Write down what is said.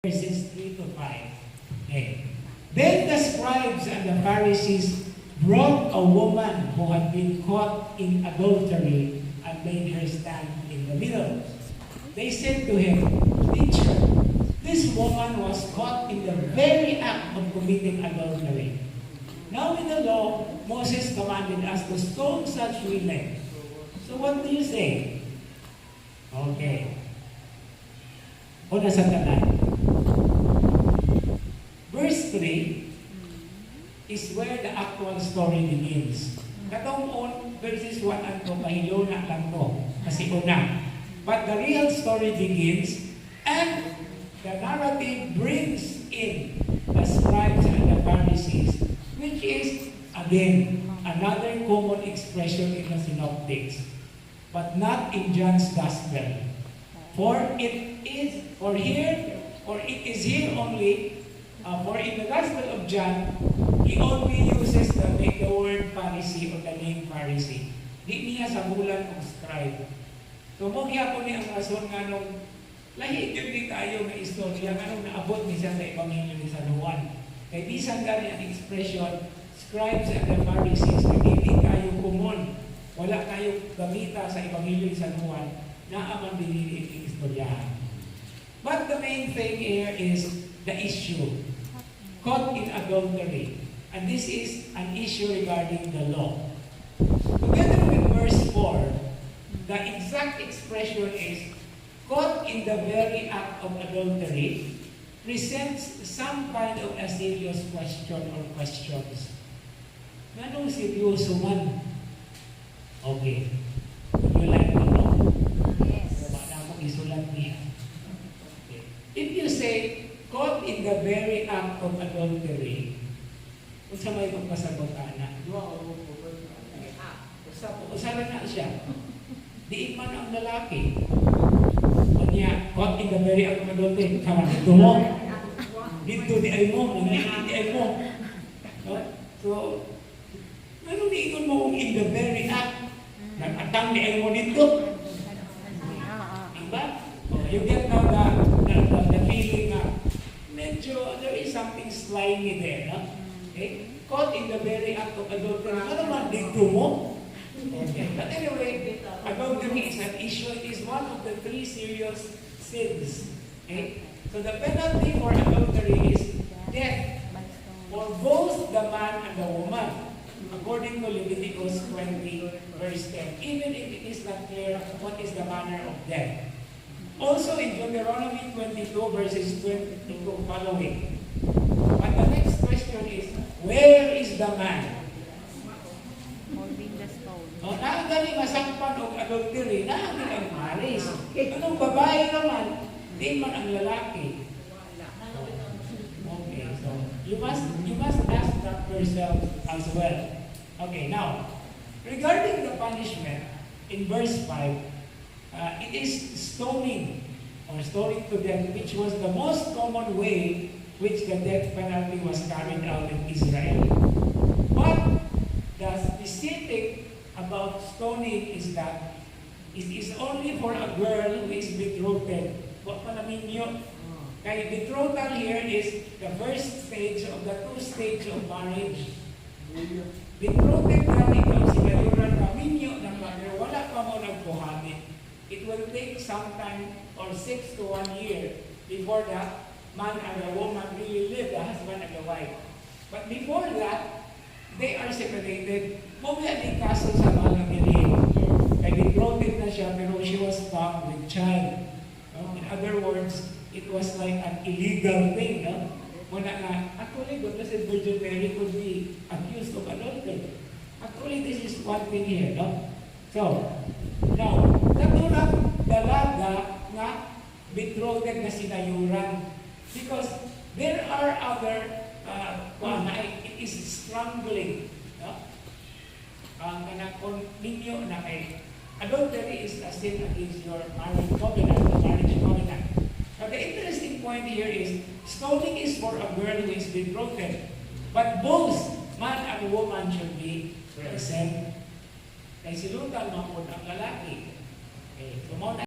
verses 3 to 5. Okay. Then the scribes and the Pharisees brought a woman who had been caught in adultery and made her stand in the middle. They said to him, "Teacher, this woman was caught in the very act of committing adultery. Now in the law, Moses commanded us to stone such women. So what do you say?" Okay. Una sa tanan. Verse 3 is where the actual story begins. Katong on verses 1 and 2, kahiluna lang to. Kasi una. But the real story begins and the narrative brings in the scribes and the Pharisees, which is, again, another common expression in the synoptics, but not in John's Gospel. For it is here only. For in the Gospel of John, he only uses the word Pharisee or the name Pharisee. Di niya sa bulan ng scribe. So, mogya po niya ang rason nga nung lahi yun din tayo na istorya nga nung naabot niya sa Ebanghelyo ni San Juan. Kaya bisan gani ang expression, scribes and the Pharisees, na hindi tayo kumon, wala tayo gamita sa Ebanghelyo ni San Juan, na amang dinili ang istoryahan. But the main thing here is the issue. Caught in adultery. And this is an issue regarding the law. Together with verse 4, the exact expression is, caught in the very act of adultery, presents some kind of a serious question or questions. Anong seryoso man? Okay. Would you like to know? Yes. Baka akong isulat niya. Okay. If you say, caught in the very act of adultery, kung sa may magpasagot na, usalan na siya. Diin man ang lalaki. O niya, caught in the very act of adultery, kama dito mo. Dito di ay mo, nangyayari di ay mo. So, ano niingon mo kung in the very act? Nag-atang di ay mo dito. Diba? You get now the feeling na medyo there is something slimy there, no? Okay? Caught in the very act of adultery. Ano naman dito mo? Okay. But anyway, adultery is an issue. It is one of the 3 serious sins. Okay? So the penalty for adultery is death for both the man and the woman, according to Leviticus 20, verse 10. Even if it is not clear what is the manner of death. Also in Deuteronomy 22, verses 22 following. But the next question is, where is the man? Holding the stone. Naagani masakpan o adultery, naagani ang maris. Anong babae naman, di man ang lalaki. Okay, so you must ask that yourself as well. Okay, now, regarding the punishment, in verse 5, it is stoning or stoning to death, which was the most common way which the death penalty was carried out in Israel. But the specific about stoning is that it is only for a girl who is betrothed. What pa namin yun? Kaya betrothal here is the first stage of the 2 stage of marriage. Betrothed na ikaw sinayuran kaminyo na wala pa mo nagkuhamit. It will take some time or 6 to 1 year before the man and the woman really live, the husband and the wife. But before that, they are separated. Mumaya din kaso sa mga nagilid. Kaya betrothed na siya pero she was found with child. In other words, it was like an illegal thing. No? Muna nga, actually, the Blessed Virgin Mary could be accused of adultery. Actually, this is one thing here. No? So, now, naturang dalaga nga betrothed na sinayuran. Because there are other, it is strangling. No? Kung ninyo na kay adultery is a sin against your marriage covenant. But the interesting point here is, stoning is for a girl who is betrothed. But both man and woman should be present. Kaya silutan mo ang lalaki. Okay, so